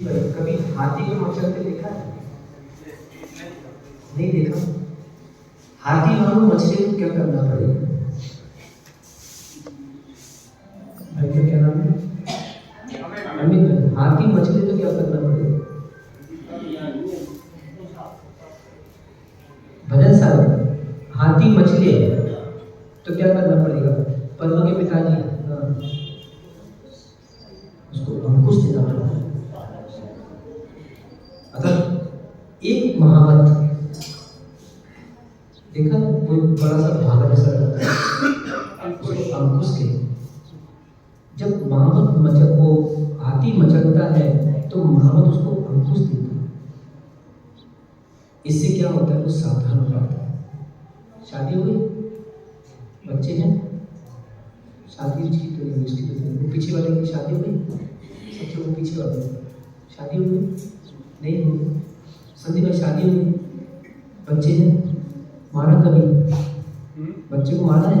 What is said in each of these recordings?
कभी हाथी को मचलते देखा है? नहीं देखा। हाथी मानो मछली को क्या करना पड़ेगा? भाई का क्या नाम है? अमित। हाथी मछली तो क्या करना पड़ेगा? भजन साहब, हाथी मछली है तो क्या करना पड़ेगा? पद्म के पिताजी उसको अंकुश देना पड़ेगा। अर्थात एक महावत देखा, कोई बड़ा सा भाला जैसा रहता है, उसको अंकुश के जब महावत मचल वो हाथी मचलता है तो महावत उसको अंकुश देता है। इससे क्या होता है? वो सावधान हो जाता है। शादी हो गई, बच्चे हैं, शादी उसकी तो नहीं, उसकी तो नहीं, वो पीछे वाले की शादी हो गई, सबसे वो पीछे वाले शादी हो गई नहीं हो गई, संदीप भाई शादी हो गई, बच्चे हैं, मारा कभी बच्चे को मारा है?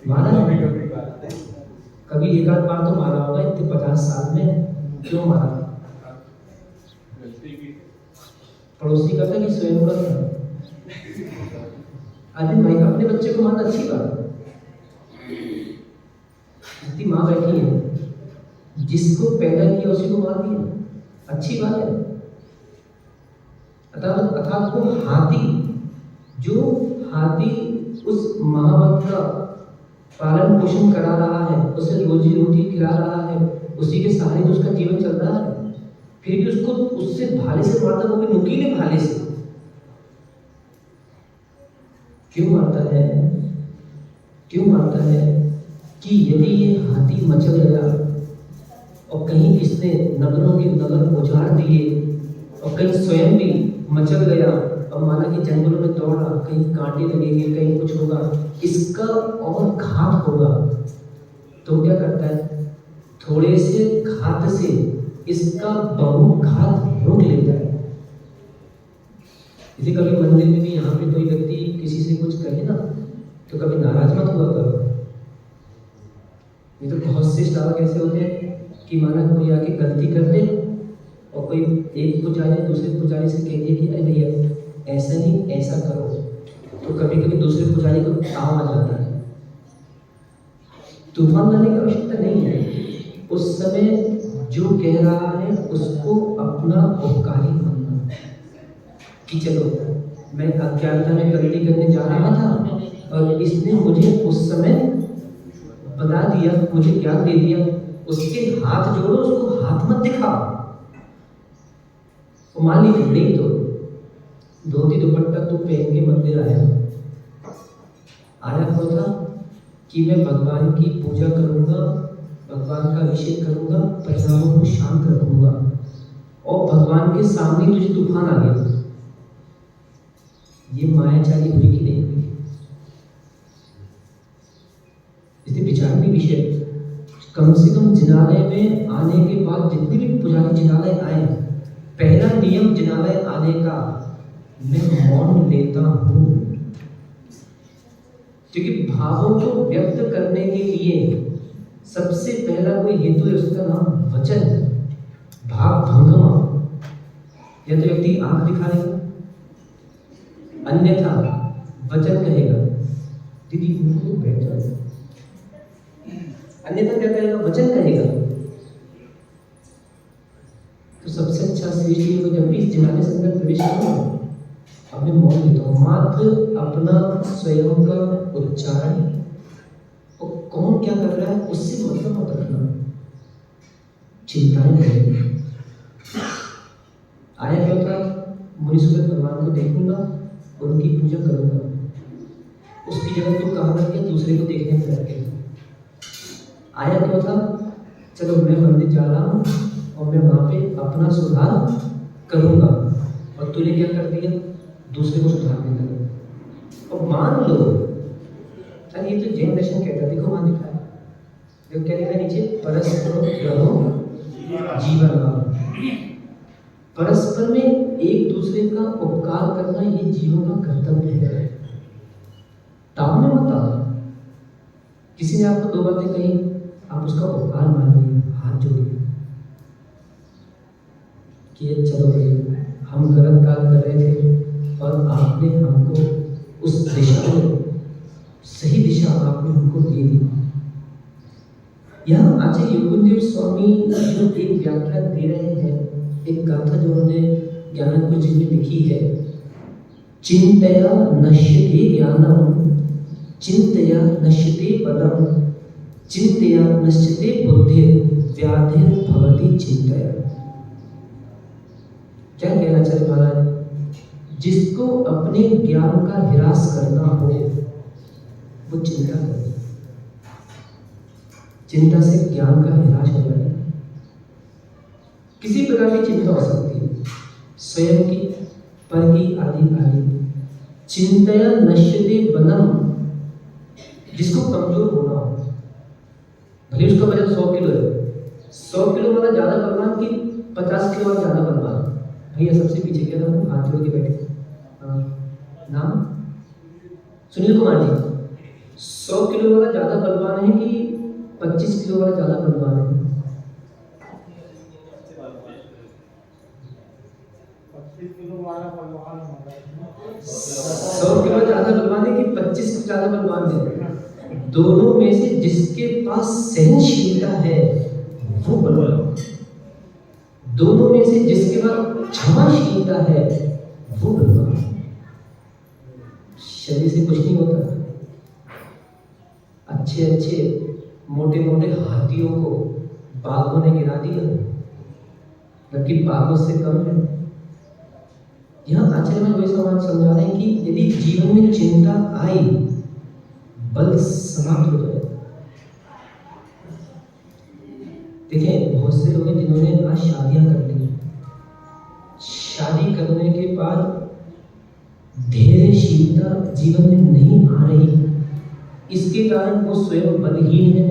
मारा है कभी? एक आध बार तो मारा होगा इतने 50 साल में। क्यों मारा? पड़ोसी का था कि स्वयं का था? अरे भाई अपने बच्चे को मारना अच्छी बात है। जितनी माँ बैठी है, जिसको पैदा किया उसी को मार दिया, अच्छी बात है। अर्थात वो हाथी, जो हाथी उस महावत का पालन पोषण करा रहा है, उसे रोजी रोटी खिला रहा है, उसी के सहारे तो उसका जीवन चल रहा है, फिर भी उसको उससे भाले से मारता, वो भी नुकीले भाले से। क्यों मारता है? क्यों मारता है? कि यदि ये हाथी मचल गया और कहीं इसने नगरों के नगर उजाड़ दिए और कहीं स्वयं भी मचल गया और माना कि जंगलों में दौड़ा, कहीं कांटे लगेंगे, कहीं कुछ होगा, इसका और घात होगा, तो क्या करता है? थोड़े से घात से इसका बहुघात रोक लेता है। इसी कभी मंदिर में भी यहाँ पे कोई व्यक्ति किसी से कुछ कहे ना तो कभी नाराज मत हुआ करो। ये तो बहुत से स्टार कैसे होते हैं कि माना कोई आके गलती कर दे और कोई एक पुजारी दूसरे पुजारी से कह दिए कि अरे भैया ऐसा नहीं ऐसा करो, तो कभी कभी दूसरे पुजारी को ताव आ जाता है। तूफान लाने की आवश्यकता नहीं है। उस समय जो कह रहा है उसको अपना उपकारी मानना कि चलो मैं अज्ञानता में गलती करने जा रहा था और इसने मुझे उस समय बता दिया, मुझे ज्ञान दे दिया, उसके हाथ जोड़ो, उसको हाथ मत दिखाओ। तो मान लीजिए नहीं तो धोती दुपट्टा तो पहन के मंदिर आया तो था कि मैं भगवान की पूजा करूंगा, भगवान का अभिषेक करूंगा, परिणामों को शांत रखूंगा, और भगवान के सामने तुझे तूफान आ गया। ये मायाचारी हुई कि नहीं हुई? इसलिए विचारनीय विषय। कम से कम जिनालय में आने के बाद जितने भी पुजारी जिनालय आए, पहला नियम जिनालय आने का, मैं मौन लेता हूं, क्योंकि भावों को व्यक्त करने के लिए सबसे पहला कोई हेतु है, उसका नाम वचन है। भाव भंगमा, या तो व्यक्ति आंख दिखाएगा, अन्यथा वचन कहेगा, दीदी उनको बैठ जाओ, अन्यथा क्या कहेगा? वचन कहेगा। तो सबसे अच्छा श्रेष्ठ ये हो, जब भी इस जिनालय से अंदर प्रवेश करो अपने मौन लेता हूँ, मात्र अपना स्वयं का उच्चारण और कौन क्या कर रहा है उससे मतलब मत रखना, चिंताएं करेंगे। आया क्या था? मुनीश्वर भगवान को देखूंगा, उनकी पूजा करूंगा, उसकी जगह तो कहा था कि दूसरे को देखने में लग गया। आया क्या था? चलो मैं मंदिर जा रहा हूँ और मैं वहां पे अपना सुधार करूंगा, और तूने क्या कर दिया? दूसरे को सुधारने लगा। और मान लो, अरे ये तो जैन दर्शन कहता है, देखो वहां लिखा है, देखो क्या लिखा है नीचे, परस्पर रहो जीवन। परस्पर में एक दूसरे का उपकार करना ये जीवन का कर्तव्य है। ताव में मत आओ। किसी ने आपको दो बातें कही, आप उसका उपकार मानिए, हाथ जोड़िए, कि चलो भाई हम गलत काम कर रहे थे और आपने हमको उस दिशा में, सही दिशा आपने हमको दे दी। यहाँ आचार्य योगेंद्र स्वामी जो एक व्याख्या दे रहे हैं, एक गाथा जो उन्होंने ज्ञानकुंज जी में लिखी है, चिंतया नश्यते ज्ञानम, चिंतया नश्यते पदम, चिंतया नश्यते बुद्धि, व्याधिर भवति चिंतया। क्या कहना चाहते महाराज? जिसको अपने ज्ञान का ह्रास करना हो वो चिंता करे। चिंता से ज्ञान का ह्रास हो जाएगा। किसी प्रकार की चिंता हो सकती है, स्वयं की, पर की, आदि। चिंतया नश्यते बनम, जिसको कमजोर होना हो, भले उसका वजन 100 किलो है, 100 किलो वाला ज्यादा बलवान कि 50 किलो वाला ज्यादा बलवान? भैया सबसे पीछे क्या नाम? हाथ जोड़ के बैठे। नाम सुनील कुमार जी। 100 किलो वाला ज्यादा बलवान है कि 25 किलो वाला ज्यादा बलवान है? 25 किलो वाला बलवान होगा। 100 किलो ज्यादा बलवान है कि 25 किलो ज्यादा बलवान है? दोनों में से जिसके पास सहनशीलता है वो बलवान। दोनों में से जिसके पास क्षमाशीलता है वो बलवान। शरीर से कुछ नहीं होता। अच्छे मोटे हाथियों को बाघों ने गिरा दिया, जबकि बाघों से कम है। यहाँ आचार्य में वही सवाल समझा रहे हैं कि यदि जीवन में चिंता आई, बल समाप्त हो जाए। देखिए बहुत से लोग हैं जिन्होंने आज शादियां कर ली, शादी करने के बाद धैर्यशीलता जीवन में नहीं आ रही, इसके कारण वो स्वयं बलहीन है,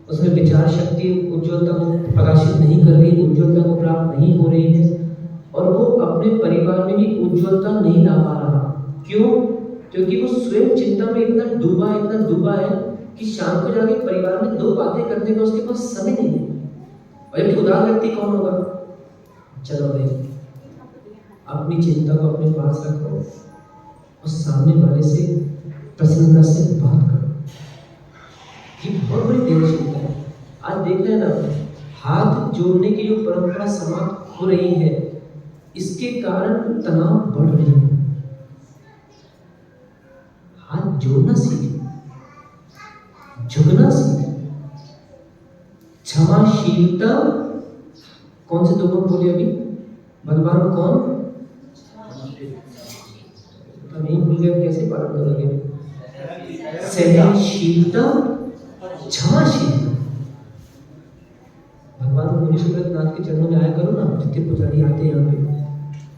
उसमें विचार शक्ति उज्ज्वलता को प्रकाशित नहीं कर रही, उज्ज्वलता को प्राप्त नहीं हो रही है, और वो अपने परिवार में भी उज्ज्वलता नहीं ला पा रहा। क्यों? क्योंकि वो स्वयं चिंता में इतना डूबा है कि शाम को जाके परिवार में 2 बातें करने का उसके पास समय नहीं है। और एक उदार व्यक्ति कौन होगा? चलो भाई अपनी चिंता को अपने पास रखो और सामने वाले से प्रसन्नता से बात करो। ये बहुत बड़ी देवचिंता है। आज देख रहे हैं ना, हाथ जोड़ने की जो परंपरा समाप्त हो रही है, इसके कारण तनाव बढ़ रही है। हाथ जोड़ना सीखें, झुकना सीखें, क्षमाशीलता। कौन से 2 गुण बोले अभी? बलवान कौन? तो नहीं भूल गए, कैसे पालन करोगे? सहनशीलता, क्षमाशीलता। भगवान मुनीश्वरनाथ के चरणों में आया करो ना, जितने पुजारी आते हैं यहाँ पे,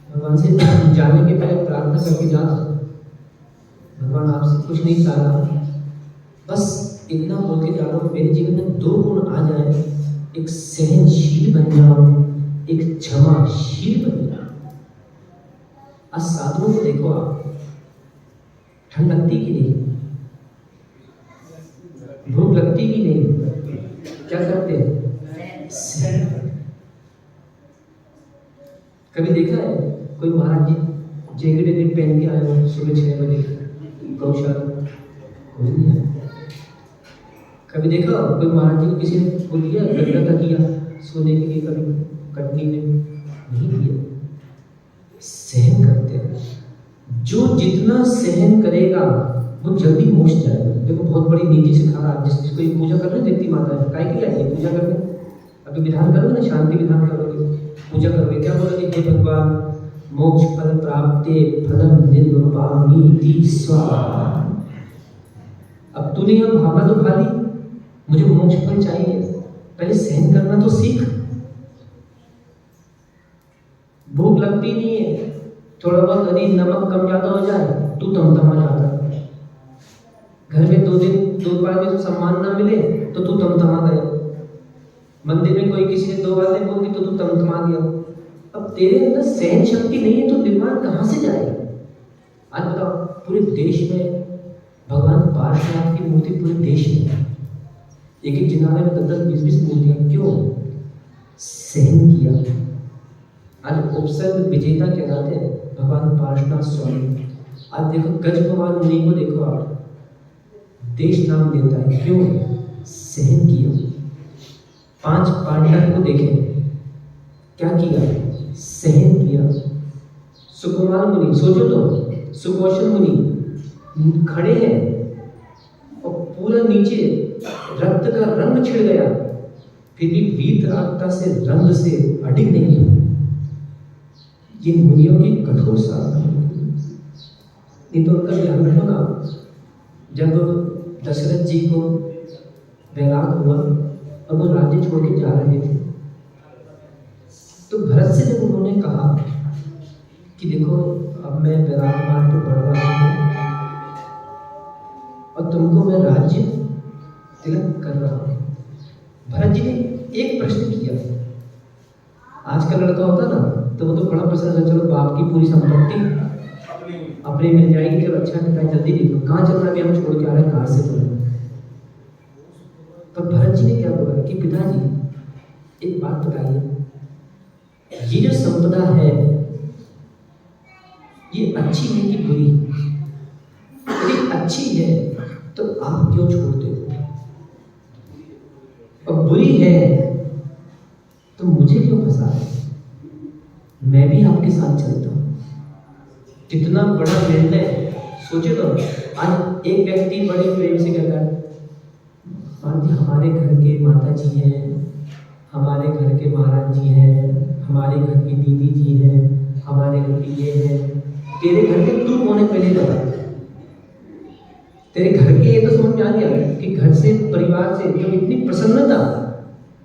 भगवान से जाने के पहले प्रार्थना करके जाना, भगवान आपसे कुछ नहीं चाह रहा, बस इतना बोल के जा रहा हूँ मेरे जीवन में 2 गुण आ जाए, एक सहनशील बन जाऊं, एक क्षमाशील बन जाऊं। आज साधुओं को देखो आप, ठंड लगती कि नहीं, भूख लगती कि नहीं, क्या करते हैं? कभी देखा है कोई महाराज जी जैकेट पहन के आए हो सुबह 6 बजे गौशाला? कोई नहीं है। कभी देखा कोई महाराज जी को किसी ने बोल दिया गड्ढा का किया सोने के लिए, कभी कटनी ने नहीं दिया। सहन करते हैं। जो जितना सहन करेगा वो जल्दी मोक्ष जाएगा। देखो बहुत बड़ी नीति सिखा रहा है। जिसको ये पूजा कर रहे हैं देवती माता है, काय के लिए आई पूजा करने? अभी विधान करोगे ना, शांति विधान करोगे, पूजा करोगे, क्या बोलोगे? हे भगवान मोक्ष फल प्राप्ते फलम निर्वामीति स्वाहा। अब तूने यह भावना तो खा ली, मुझे मोक्ष फल चाहिए, पहले सहन करना तो सीख। भूख लगती नहीं है, थोड़ा बहुत यदि नमक कम ज्यादा हो जाए तू तमतमा जाता है। घर में 2 दिन 2 बार में सम्मान ना मिले तो तू तमतमा गया। मंदिर में कोई किसी ने 2 बातें बोल दी तो तू तमतमा दिया। अब तेरे अंदर सहन शक्ति नहीं है तो निर्माण कहाँ से जाएगा? आज बताओ, पूरे देश में भगवान पार्श्वनाथ की मूर्ति पूरे देश में है। एक जिनालय में 10-10, 20-20 मूर्तियां। क्यों? सहन किया, आज उपसर्ग विजेता कहलाते हैं भगवान पार्श्वनाथ स्वामी। आज देखो गज कुमार मुनि को देखो आप, देश नाम देता है, क्यों? सहन किया। 5 पांडव को देखें, क्या किया? सहन किया। सुकुमार मुनि, सोचो तो, सुकौशल मुनि खड़े हैं और पूरा नीचे रक्त का रंग छिड़ गया, फिर भी वीतरागता से रंग से अडिग नहीं हुए। ये मुनियों की कठोर साधना। नहीं तो उनका ध्यान रखो ना, जब दशरथ जी को वैराग हुआ और वो राज्य छोड़ के जा रहे थे, तो भरत से जब उन्होंने कहा कि देखो अब मैं वैराग मार्ग पे बढ़ रहा हूँ और तुमको मैं राज्य तिलक कर रहा हूँ, भरत जी ने एक प्रश्न किया। आज का लड़का होता ना तो वो तो बड़ा प्रश्न था, चलो बाप की पूरी संपत्ति अपने मिल जाएगी, चलो अच्छा पिता जल्दी निकलो, कहाँ चलना भी हम छोड़ के आ रहे हैं, कहाँ से चलना। पर भरत जी ने क्या बोला कि पिताजी एक बात बताइए, ये जो संपदा है ये अच्छी है कि बुरी? यदि अच्छी है तो आप क्यों छोड़ते हो, और बुरी है तो मुझे क्यों फंसा है? मैं भी आपके साथ चलता हूं। कितना बड़ा निर्णय, सोचे तो। आज एक व्यक्ति बड़े प्रेम से कहता है, मान हमारे घर के माता जी हैं, हमारे घर के महाराज जी हैं, हमारे घर की दीदी जी हैं, हमारे घर की ये है, तेरे घर के तू कौन है पहले बता। तेरे घर के ये तो समझ में आ गया कि घर से, परिवार से जब इतनी प्रसन्नता,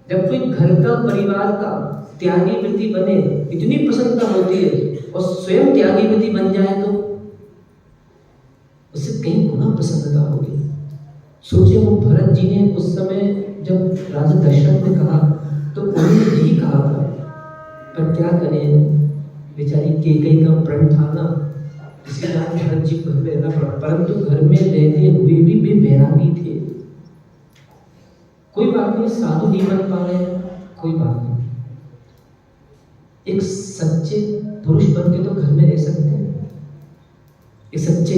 जब कोई घर का परिवार का त्यागी व्यक्ति बने, इतनी प्रसन्नता होती है, और स्वयं त्यागी व्यक्ति बन जाए तो उससे कई गुना प्रसन्नता होगी। सोचिए वो भरत जी ने उस समय जब राजा दशरथ ने कहा तो उन्होंने यही कहा था, पर क्या करें, बेचारी केकई का प्रण था ना, इसके कारण भरत जी को घर में रहना पड़ा। परंतु घर में रहते हुए भी वे वैरागी थे। कोई बात नहीं, साधु नहीं बन पा रहे हैं, कोई बात नहीं, एक सच्चे पुरुष बन के तो घर में रह सकते हैं, एक सच्चे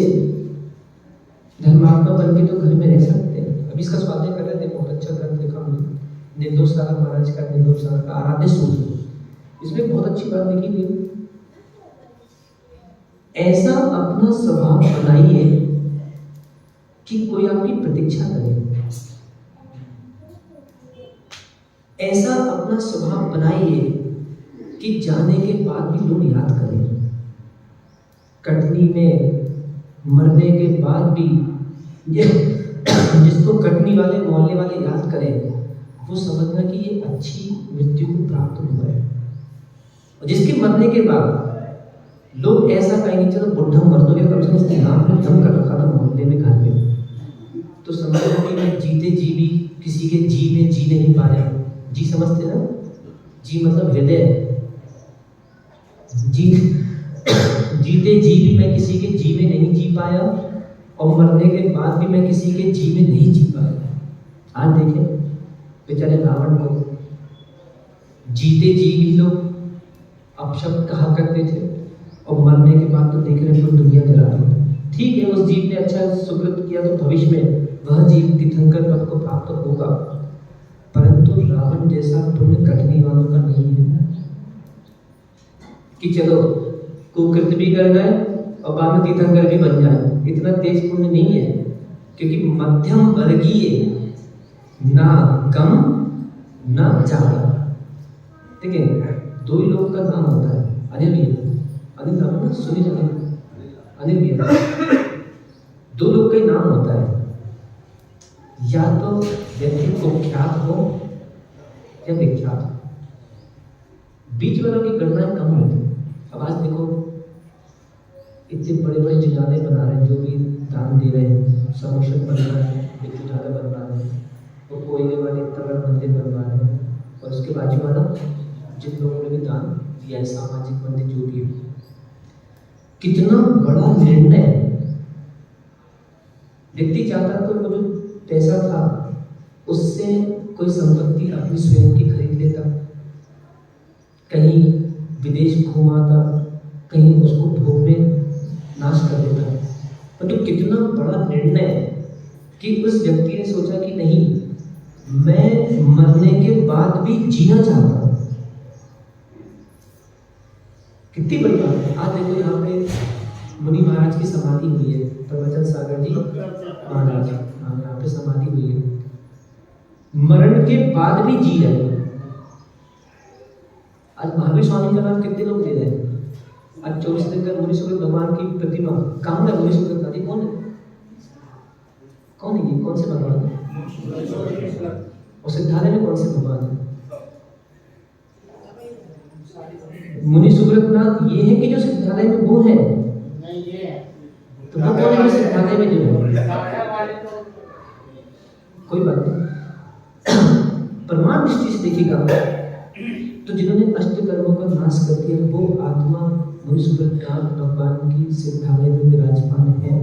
धर्मात्मा बन के तो घर में रह सकते हैं। अभी इसका स्वाध्याय कर रहे थे, बहुत अच्छा ग्रंथ लिखा हमने, निर्दोष सागर महाराज का, निर्दोष सागर का आराध्य सूत्र, इसमें बहुत अच्छी बात लिखी गई। ऐसा अपना स्वभाव बनाइए कि कोई आपकी प्रतीक्षा करे। ऐसा अपना स्वभाव बनाइए कि जाने के बाद भी लोग याद करें। कटनी में मरने के बाद भी जिसको कटनी वाले मोहल्ले वाले याद करें, वो समझना कि ये अच्छी मृत्यु को प्राप्त हुआ है। और जिसके मरने के बाद लोग ऐसा कहेंगे, चलो बुढ़ा मर तो गया, कम से कम इसने नाम को दम कर रखा था मोहल्ले में, घर में, तो समझो कि मैं जीते जी भी किसी के जी में जी नहीं पाया। जी समझते ना, जी मतलब हृदय, जी जीते जी भी मैं किसी के जी में नहीं जी पाया, और मरने के बाद भी मैं किसी के जी में नहीं जी पाया। आज देखें बेचारे रावण को जीते जी भी लोग अपशब्द कहा करते थे, और मरने के बाद तो देख रहे हैं दुनिया जला रही। ठीक है, उस जीव ने अच्छा सुकृत किया तो भविष्य में वह जीव तीर्थंकर पद को प्राप्त होगा, परंतु रावण जैसा पुण्य कटनी वालों का नहीं है कि चलो कुकृत भी कर गए और बाद में तीर्थंकर भी बन जाए। इतना तेज पुण्य नहीं है, क्योंकि मध्यम वर्गीय, ना कम ना ज्यादा। ठीक है, दो ही लोग का नाम होता है, अनिल भैया, अनिल नाम ना सुनी जाए, अनिल भैया, दो लोग का ही नाम होता है, या तो व्यक्ति कुख्यात हो या विख्यात हो। बीच वालों की गणनाएं कम होती है। अब आज देखो इतने बड़े बड़े जिनादे बना रहे हैं, जो भी दान दे रहे हैं, समोशक बन रहा है, विद्युत बनवा रहे हैं, और कोयले वाले इतना बड़ा मंदिर बनवा रहे हैं, और उसके बाजू वाला जिन लोगों ने भी दान दिया है, सामाजिक मंदिर जो भी है, कितना बड़ा निर्णय। व्यक्ति चाहता तो वो जो पैसा था उससे कोई संपत्ति अपनी स्वयं की खरीद लेता, कहीं विदेश घुमाता, कहीं उसको भूख में नाश कर देता। तो कितना बड़ा निर्णय कि उस व्यक्ति ने सोचा कि नहीं, मैं मरने के बाद भी जीना चाहता हूं। कितनी बड़ी बात है। आज देखो यहाँ पे मुनि महाराज की समाधि हुई है, प्रवचन सागर जी महाराज, यहाँ पे समाधि हुई है। मरण के बाद भी जी रहे। आज महावीर स्वामी का नाम कितने लोग ले रहे हैं। आज 24 दिन का मुनि सुब्रत भगवान की प्रतिमा कहाँ है। मुनि सुब्रत दादी कौन है, कौन है ये, कौन से भगवान है। और सिद्धालय में कौन से भगवान है। मुनि सुब्रत नाथ ये है कि जो सिद्धालय में वो है, तो वो कौन है सिद्धालय में जो है। कोई बात नहीं, प्रमाण दृष्टि से देखिएगा तो जिन्होंने अष्ट कर्मों का नाश कर दिया वो आत्मा मुनि सुब्रत नाथ भगवान की सिद्धालय में विराजमान है।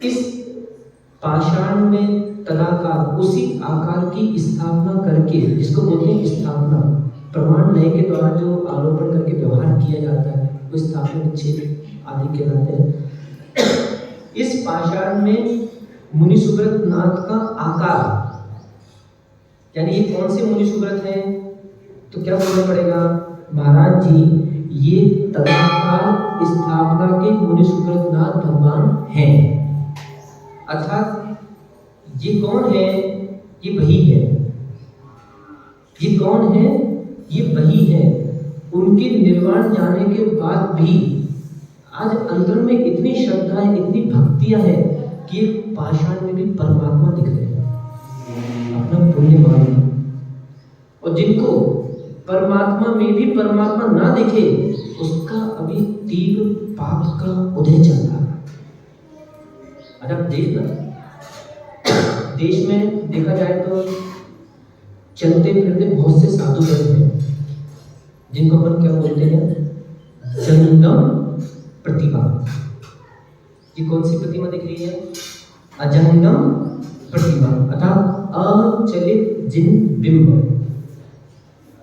इस पाषाण में तदाकार उसी आकार की स्थापना करके, जिसको बोलते हैं स्थापना, प्रमाण नए के द्वारा जो आरोपण करके व्यवहार किया जाता है वो स्थापना विच्छेद आदि कहलाते हैं। इस पाषाण में मुनि सुब्रत नाथ का आकार, यानी ये कौन से मुनि सुब्रत हैं, तो क्या बोलना पड़ेगा, महाराज जी ये तदाकार स्थापना के मुनि सुब्रत नाथ भगवान हैं। अर्थात ये कौन है, ये वही है। ये कौन है, ये वही है। उनके निर्वाण जाने के बाद भी आज अंदर में इतनी श्रद्धा है, इतनी भक्तियां है कि पाषाण में भी परमात्मा दिख रहे हैं, अपना पुण्य मान। और जिनको परमात्मा में भी परमात्मा ना दिखे उसका अभी तीव्र पाप का उदय चल रहा है। आज आप देखना देश में देखा जाए तो चलते फिरते बहुत से साधु हैं जिनको अपन क्या बोलते हैं, जंगम प्रतिमा। ये कौन सी प्रतिमा दिख रही है, अजंगम प्रतिमा, अर्थात अचलित जिन बिंब।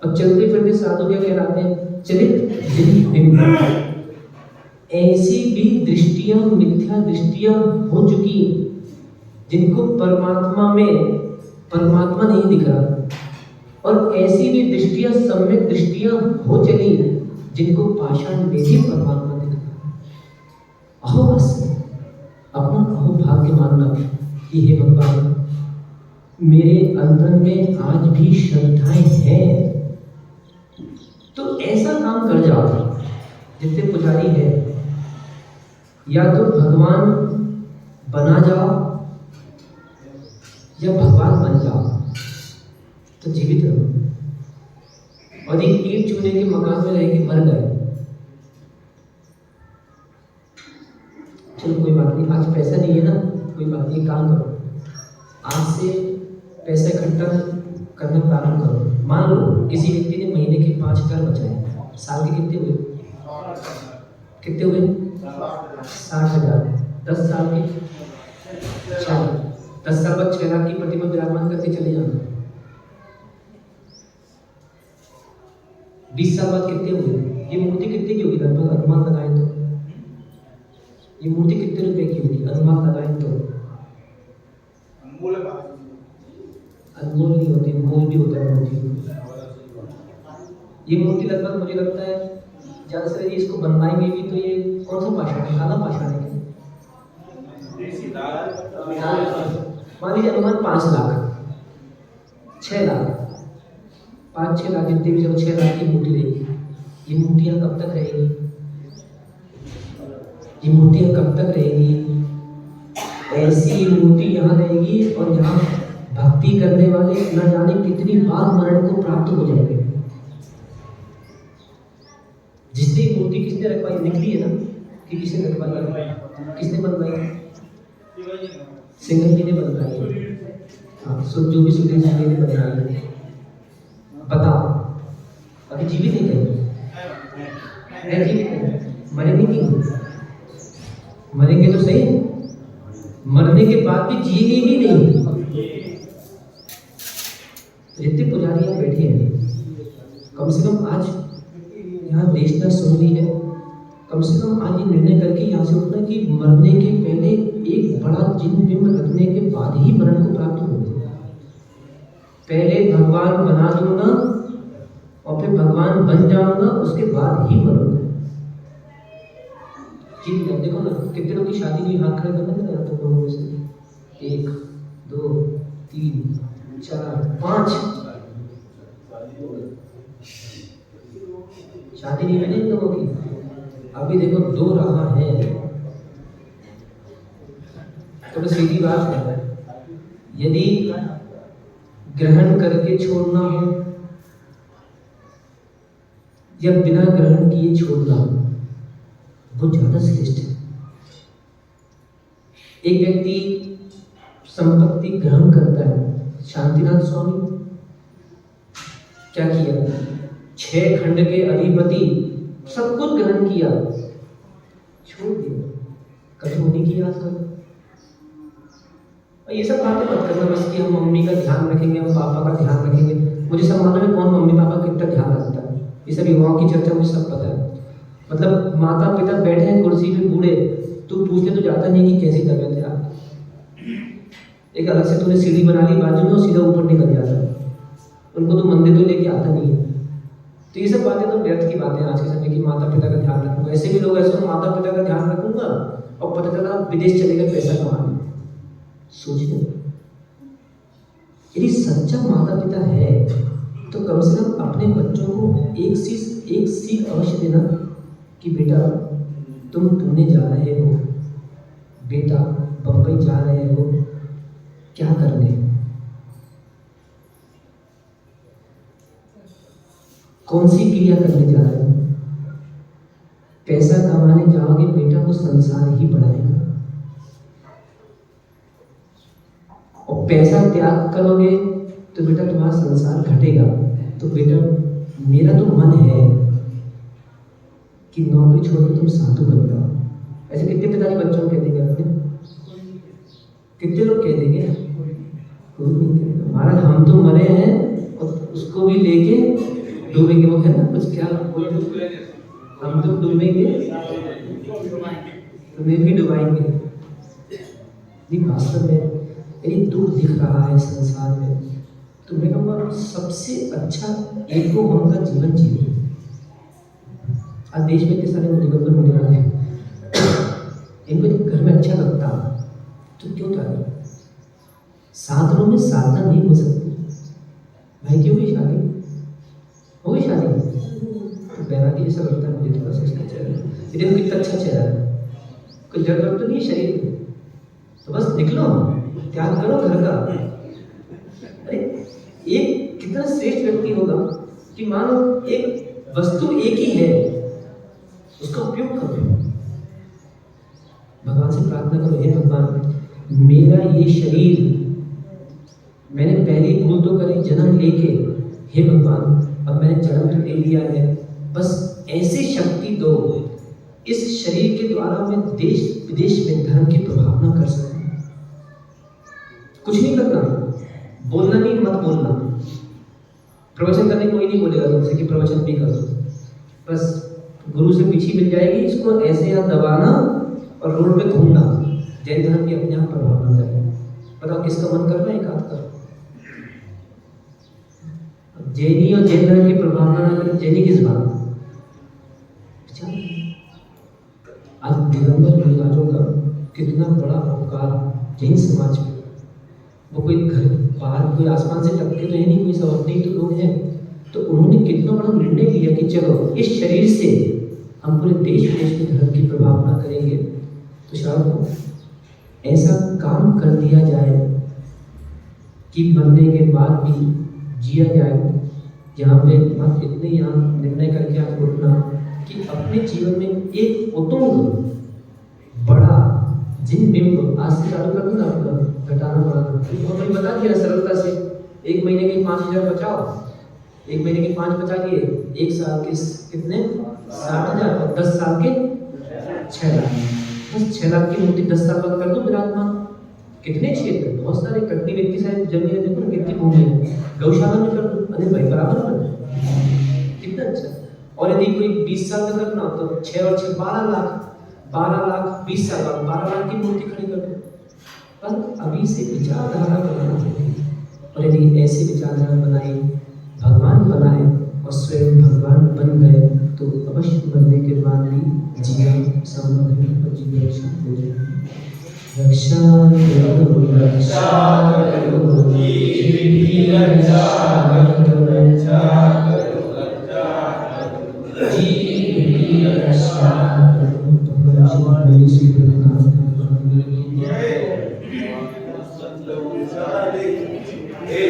और चलते फिरते साधु क्या कहलाते हैं, चलित जिन बिंब। ऐसी भी दृष्टियां, मिथ्या दृष्टियां हो चुकी जिनको परमात्मा में परमात्मा नहीं दिख रहा, और ऐसी भी दृष्टियां, सम्यक दृष्टियां हो चली जिनको पाषाण में भी परमात्मा दिख रहा। अहोभाग्य, अपना अहोभाग्य मानना कि हे भगवान मेरे अंदर में आज भी श्रद्धाएं हैं, तो ऐसा काम कर जाओ जितने पुजारी है, या तो भगवान बना जाओ या भगवान बन जाओ, तो जीवित रहो। और एक ईंट चूने के मकान में रह के मर गए, चलो कोई बात नहीं, आज पैसा नहीं है ना, कोई बात नहीं, काम करो, आज से पैसा इकट्ठा करना प्रारंभ करो। मान लो किसी व्यक्ति ने महीने के 5,000 बचाए, साल के कितने हुए, कितने हुए, 60,000, 10 साल के 10 साल बाद 6 लाख की प्रतिमा विराजमान करके चले जाना। 20 साल बाद कितने हुए, ये मूर्ति कितने की होगी, लगभग अनुमान लगाएं तो ये मूर्ति कितने रुपए की होगी, अनुमान लगाएं तो। अनमोल नहीं होती, मोल भी होता है मूर्ति। ये मूर्ति लगभग मुझे लगता है ज्यादा से ज्यादा इसको बनवाएंगे भी तो ये कौन सा पाषाण है, काला पाषाण है। मान लीजिए अनुमान 5 लाख, 6 लाख, 5-6 लाख जितने भी, जब 6 लाख की मूर्ति रहेगी, ये मूर्तियां कब तक रहेगी, ये मूर्तियां कब तक रहेगी। ऐसी मूर्ति यहाँ रहेगी और यहाँ भक्ति करने वाले न जाने कितनी बार मरण को प्राप्त हो जाएंगे। जिसने मूर्ति किसने रखवाई, निकली है ना कि किसने रखवाई, किसने बनवाई, सिंघल जी ने बनवाई। हाँ, जो भी सुधीर जी ने बनवाई, बताओ अभी जीवित है क्या, जीवित है, मरेंगे नहीं, मरेंगे तो सही, मरने के बाद भी जिएंगे भी नहीं। जितने पुजारी यहाँ बैठे हैं कम से कम आज यहाँ देशना सुन ली है, कम से कम आज ये निर्णय करके यहाँ से उठना कि मरने के पहले एक बड़ा जिन बिंब रखने के बाद ही मरण को प्राप्त होंगे। पहले भगवान बना दूंगा और फिर भगवान बन जाऊंगा, उसके बाद ही मरूंगा। जी देखो ना, कितने लोग की शादी हुई, हाथ खड़े करना ना तो लोगों में से 1 2 3 4 5 शादी नहीं बनी इन लोगों की। अभी देखो 2 रहा है। तो सीधी बात है, यदि ग्रहण करके छोड़ना हो या बिना ग्रहण किए छोड़ना वो ज्यादा श्रेष्ठ है। एक व्यक्ति संपत्ति ग्रहण करता है, शांतिनाथ स्वामी क्या किया, 6 खंड के अधिपति सब कुछ ग्रहण किया, छोड़ दिया। कभी उन्हीं की याद करो। और ये सब बातें मत करना बस कि हम मम्मी का ध्यान रखेंगे, हम पापा का ध्यान रखेंगे। मुझे सब मालूम है कौन मम्मी पापा कितना ध्यान रखता है। ये सब युवाओं की चर्चा मुझे सब पता है। मतलब माता पिता बैठे हैं कुर्सी पे बूढ़े, तू पूछने तो जाता नहीं कि कैसी तबीयत है आपकी। एक अलग से तूने सीढ़ी बना ली बाजू में और सीधा ऊपर निकल जाता है। उनको तो मंदिर तो लेके आता नहीं है। तो ये सब बातें तो व्यर्थ की बातें आज के समय की। माता पिता का ध्यान रखूंगा, ऐसे भी लोग ऐसे माता पिता का ध्यान रखूंगा और पता चला विदेश चले गए पैसा कमाने। सोचने यदि सच्चा माता पिता है तो कम से कम अपने बच्चों को एक सीख अवश्य देना कि बेटा तुम पुणे जा रहे हो, बेटा बंबई जा रहे हो, क्या करने, कौन सी क्रिया करने जा रहे हो। पैसा कमाने जाओगे बेटा वो संसार ही बढ़ाएगा, और पैसा त्याग करोगे तो बेटा तुम्हारा संसार घटेगा। तो बेटा मेरा तो मन है कि नौकरी छोड़ के तुम साधु बन जाओ। ऐसे कितने पिताजी बच्चों को कह देंगे अपने, कितने लोग कह देंगे, कोई नहीं कहेगा। महाराज हम तो मरे हैं और उसको भी लेके डूबेंगे। वो है ना कुछ क्या, हम तो डूबेंगे तुम्हें भी डुबाएंगे। नहीं वास्तव में यदि दुख दिख रहा है संसार में तो मैं कहूँगा सबसे अच्छा एको मन का जीवन जिए। आज देश में इतने सारे दिगंबर होने वाले हैं, इनको घर में अच्छा लगता तो क्यों डाले। साधनों में साधना नहीं हो सकती। भाई क्यों हुई शादी, हो गई शादी तो बैरागी जैसा लगता है मुझे थोड़ा सा इसका चेहरा। ये देखो कितना अच्छा चेहरा है, कोई जड़ तो नहीं है शरीर में, तो बस निकलो त्याग करो घर का। अरे एक कितना श्रेष्ठ व्यक्ति होगा कि मानो एक वस्तु एक ही है, उसका उपयोग करो। भगवान से प्रार्थना करो, हे भगवान मेरा ये शरीर मैंने पहली भूल तो करी जन्म लेके, हे भगवान अब मैंने जन्म तो ले लिया है, बस ऐसी शक्ति दो इस शरीर के द्वारा मैं देश विदेश में धर्म की प्रभाव न कर सकूं। कुछ नहीं करना, बोलना नहीं, मत बोलना। प्रवचन करने कोई नहीं बोलेगा तुमसे कि प्रवचन भी करो, बस गुरु से पीछे मिल जाएगी, इसको ऐसे यहाँ दबाना और रोड पे घूमना। जैन धर्म की अपने आप प्रभाव न जाए। बताओ किसका मन कर रहा है, एक हाथ का। जैनी और जैन धर्म की प्रभावना न करें, जैनी किस बात। अच्छा आज दिगंबर महाराजों का कितना बड़ा उपकार जैन समाज में। वो कोई घर बाहर कोई आसमान से टपके तो है नहीं, कोई सब अपने ही तो लोग हैं। तो उन्होंने कितना बड़ा निर्णय लिया कि चलो इस शरीर से हम पूरे देश विदेश में धर्म की प्रभावना करेंगे। तो शायद ऐसा काम कर दिया जाए कि मरने के बाद भी जिया जाए, जहाँ पे आप इतने यहाँ निर्णय करके आप उठना कि अपने जीवन में एक उतुंग बड़ा जिन बिंब आज से चालू कर दूँ आपका घटाना बढ़ाना। और मैंने बता दिया सरलता से, 1 महीने के 5,000 बचाओ, 1 महीने के 5 बचा दिए, 1 साल के कितने 60,000 और 10 साल के 6 लाख। बस 6 लाख की मूर्ति 10 साल बाद कर दो विराजमान। कितने क्षेत्र, बहुत सारे कटनी व्यक्ति साहब जमीन देखो कितनी भूमि है, गौशाला में कर दो। अरे भाई बराबर कर, और यदि कोई 20 साल का करना हो तो 6 और 6 12 लाख, 12 लाख 20 साल बाद 12 लाख की मूर्ति खड़ी कर दो। पर अभी से विचारधारा बनाना चाहिए, और यदि ऐसी विचारधारा बनाई, भगवान बनाए और स्वयं भगवान बन गए तो अवश्य बनने के बाद भी जीवन संभव है और जीवन रक्षा हो जाएगी। रक्षा करो, रक्षा करो, जीव की रक्षा करो, रक्षा करो, जीव की रक्षा करो। तो मेरी स्वीकृति Hey,